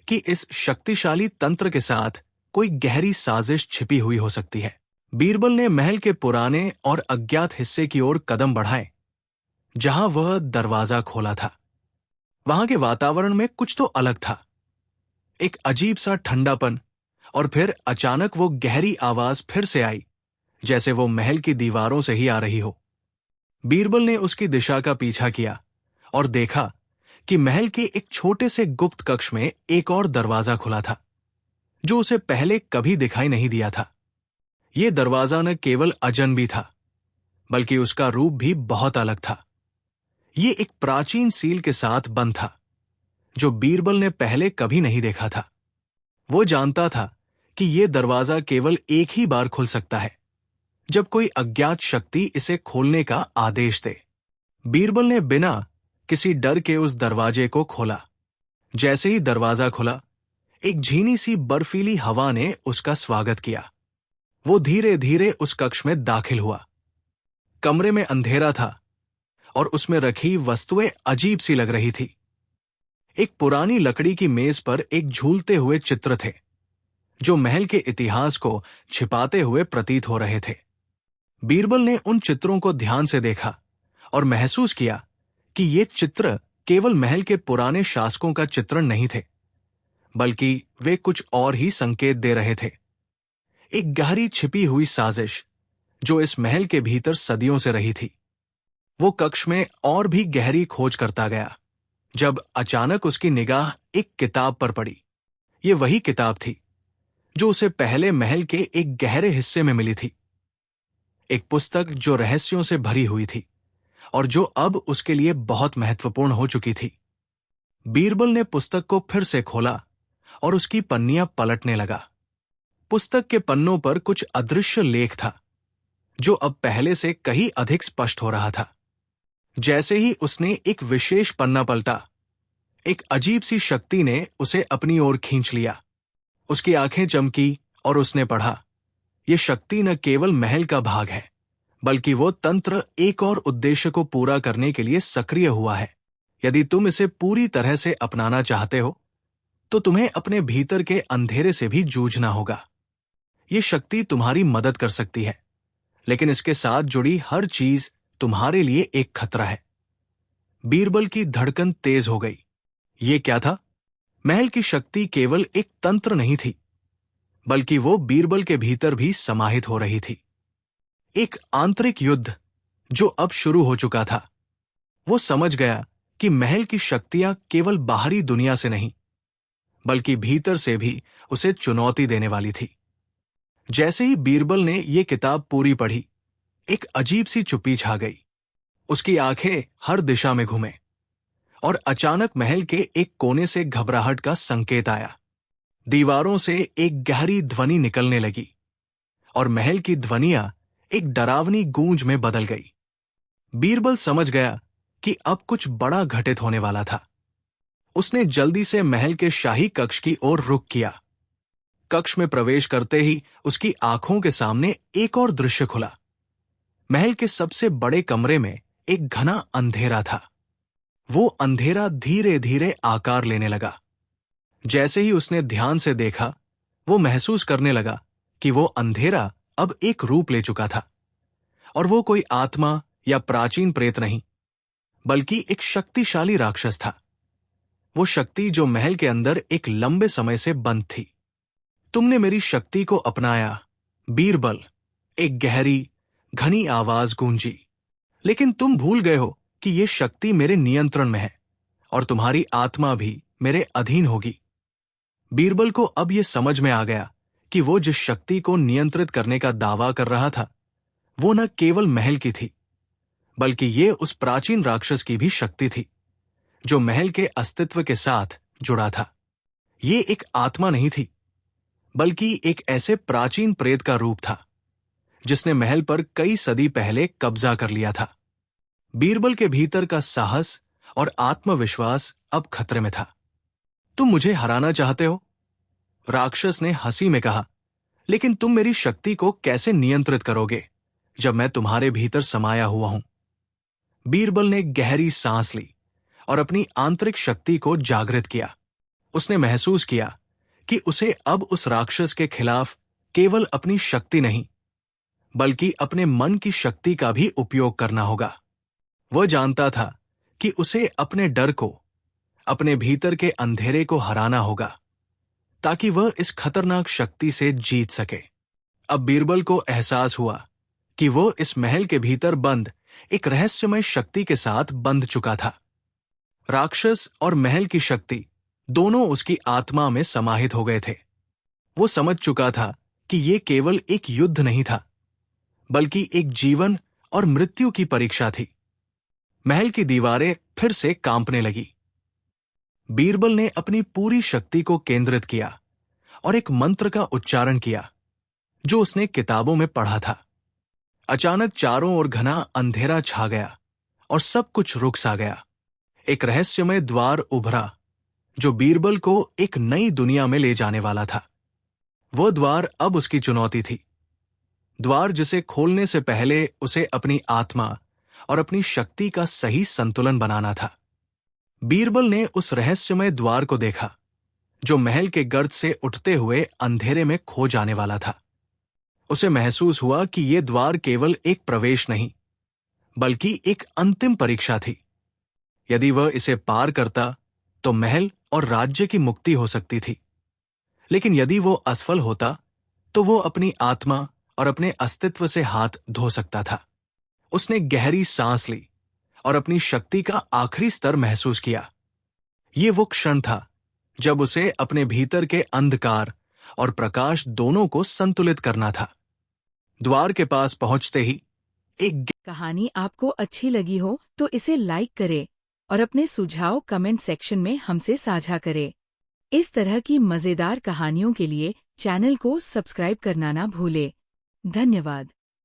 कि इस शक्तिशाली तंत्र के साथ कोई गहरी साजिश छिपी हुई हो सकती है। बीरबल ने महल के पुराने और अज्ञात हिस्से की ओर कदम बढ़ाए, जहां वह दरवाजा खोला था। वहां के वातावरण में कुछ तो अलग था, एक अजीब सा ठंडापन, और फिर अचानक वो गहरी आवाज फिर से आई, जैसे वो महल की दीवारों से ही आ रही हो। बीरबल ने उसकी दिशा का पीछा किया और देखा कि महल के एक छोटे से गुप्त कक्ष में एक और दरवाजा खुला था, जो उसे पहले कभी दिखाई नहीं दिया था। यह दरवाजा न केवल अजनबी था, बल्कि उसका रूप भी बहुत अलग था। ये एक प्राचीन सील के साथ बंद था, जो बीरबल ने पहले कभी नहीं देखा था। वो जानता था कि यह दरवाजा केवल एक ही बार खुल सकता है, जब कोई अज्ञात शक्ति इसे खोलने का आदेश दे। बीरबल ने बिना किसी डर के उस दरवाजे को खोला। जैसे ही दरवाजा खुला, एक झीनी सी बर्फीली हवा ने उसका स्वागत किया। वो धीरे धीरे उस कक्ष में दाखिल हुआ। कमरे में अंधेरा था और उसमें रखी वस्तुएं अजीब सी लग रही थी। एक पुरानी लकड़ी की मेज पर एक झूलते हुए चित्र थे, जो महल के इतिहास को छिपाते हुए प्रतीत हो रहे थे। बीरबल ने उन चित्रों को ध्यान से देखा और महसूस किया कि ये चित्र केवल महल के पुराने शासकों का चित्रण नहीं थे, बल्कि वे कुछ और ही संकेत दे रहे थे। एक गहरी छिपी हुई साजिश जो इस महल के भीतर सदियों से रही थी। वो कक्ष में और भी गहरी खोज करता गया, जब अचानक उसकी निगाह एक किताब पर पड़ी। ये वही किताब थी जो उसे पहले महल के एक गहरे हिस्से में मिली थी। एक पुस्तक जो रहस्यों से भरी हुई थी और जो अब उसके लिए बहुत महत्वपूर्ण हो चुकी थी। बीरबल ने पुस्तक को फिर से खोला और उसकी पन्नियां पलटने लगा। पुस्तक के पन्नों पर कुछ अदृश्य लेख था, जो अब पहले से कहीं अधिक स्पष्ट हो रहा था। जैसे ही उसने एक विशेष पन्ना पलटा, एक अजीब सी शक्ति ने उसे अपनी ओर खींच लिया। उसकी आंखें चमकी और उसने पढ़ा, ये शक्ति न केवल महल का भाग है, बल्कि वो तंत्र एक और उद्देश्य को पूरा करने के लिए सक्रिय हुआ है। यदि तुम इसे पूरी तरह से अपनाना चाहते हो, तो तुम्हें अपने भीतर के अंधेरे से भी जूझना होगा। ये शक्ति तुम्हारी मदद कर सकती है, लेकिन इसके साथ जुड़ी हर चीज तुम्हारे लिए एक खतरा है। बीरबल की धड़कन तेज हो गई। ये क्या था? महल की शक्ति केवल एक तंत्र नहीं थी, बल्कि वो बीरबल के भीतर भी समाहित हो रही थी। एक आंतरिक युद्ध जो अब शुरू हो चुका था। वो समझ गया कि महल की शक्तियां केवल बाहरी दुनिया से नहीं, बल्कि भीतर से भी उसे चुनौती देने वाली थी। जैसे ही बीरबल ने ये किताब पूरी पढ़ी, एक अजीब सी चुप्पी छा गई। उसकी आंखें हर दिशा में घूमे और अचानक महल के एक कोने से घबराहट का संकेत आया। दीवारों से एक गहरी ध्वनि निकलने लगी और महल की ध्वनियां एक डरावनी गूंज में बदल गई। बीरबल समझ गया कि अब कुछ बड़ा घटित होने वाला था। उसने जल्दी से महल के शाही कक्ष की ओर रुख किया। कक्ष में प्रवेश करते ही उसकी आंखों के सामने एक और दृश्य खुला। महल के सबसे बड़े कमरे में एक घना अंधेरा था। वो अंधेरा धीरे धीरे आकार लेने लगा। जैसे ही उसने ध्यान से देखा, वो महसूस करने लगा कि वो अंधेरा अब एक रूप ले चुका था, और वो कोई आत्मा या प्राचीन प्रेत नहीं, बल्कि एक शक्तिशाली राक्षस था। वो शक्ति जो महल के अंदर एक लंबे समय से बंद थी। तुमने मेरी शक्ति को अपनाया, बीरबल, एक गहरी घनी आवाज गूंजी। लेकिन तुम भूल गए हो कि ये शक्ति मेरे नियंत्रण में है और तुम्हारी आत्मा भी मेरे अधीन होगी। बीरबल को अब यह समझ में आ गया कि वो जिस शक्ति को नियंत्रित करने का दावा कर रहा था, वो न केवल महल की थी, बल्कि ये उस प्राचीन राक्षस की भी शक्ति थी जो महल के अस्तित्व के साथ जुड़ा था। ये एक आत्मा नहीं थी, बल्कि एक ऐसे प्राचीन प्रेत का रूप था जिसने महल पर कई सदी पहले कब्जा कर लिया था। बीरबल के भीतर का साहस और आत्मविश्वास अब खतरे में था। तुम मुझे हराना चाहते हो? राक्षस ने हंसी में कहा, लेकिन तुम मेरी शक्ति को कैसे नियंत्रित करोगे जब मैं तुम्हारे भीतर समाया हुआ हूं? बीरबल ने गहरी सांस ली और अपनी आंतरिक शक्ति को जागृत किया। उसने महसूस किया कि उसे अब उस राक्षस के खिलाफ केवल अपनी शक्ति नहीं, बल्कि अपने मन की शक्ति का भी उपयोग करना होगा। वह जानता था कि उसे अपने डर को, अपने भीतर के अंधेरे को हराना होगा, ताकि वह इस खतरनाक शक्ति से जीत सके। अब बीरबल को एहसास हुआ कि वो इस महल के भीतर बंद एक रहस्यमय शक्ति के साथ बंध चुका था। राक्षस और महल की शक्ति दोनों उसकी आत्मा में समाहित हो गए थे। वो समझ चुका था कि ये केवल एक युद्ध नहीं था, बल्कि एक जीवन और मृत्यु की परीक्षा थी। महल की दीवारें फिर से कांपने लगी। बीरबल ने अपनी पूरी शक्ति को केंद्रित किया और एक मंत्र का उच्चारण किया जो उसने किताबों में पढ़ा था। अचानक चारों ओर घना अंधेरा छा गया और सब कुछ रुक सा गया। एक रहस्यमय द्वार उभरा जो बीरबल को एक नई दुनिया में ले जाने वाला था। वह द्वार अब उसकी चुनौती थी, द्वार जिसे खोलने से पहले उसे अपनी आत्मा और अपनी शक्ति का सही संतुलन बनाना था। बीरबल ने उस रहस्यमय द्वार को देखा जो महल के गर्त से उठते हुए अंधेरे में खो जाने वाला था। उसे महसूस हुआ कि यह द्वार केवल एक प्रवेश नहीं, बल्कि एक अंतिम परीक्षा थी। यदि वह इसे पार करता तो महल और राज्य की मुक्ति हो सकती थी, लेकिन यदि वो असफल होता तो वो अपनी आत्मा और अपने अस्तित्व से हाथ धो सकता था। उसने गहरी सांस ली और अपनी शक्ति का आखिरी स्तर महसूस किया। ये वो क्षण था जब उसे अपने भीतर के अंधकार और प्रकाश दोनों को संतुलित करना था। द्वार के पास पहुंचते ही एक कहानी आपको अच्छी लगी हो तो इसे लाइक करें और अपने सुझाव कमेंट सेक्शन में हमसे साझा करें। इस तरह की मजेदार कहानियों के लिए चैनल को सब्सक्राइब करना ना भूलें। धन्यवाद।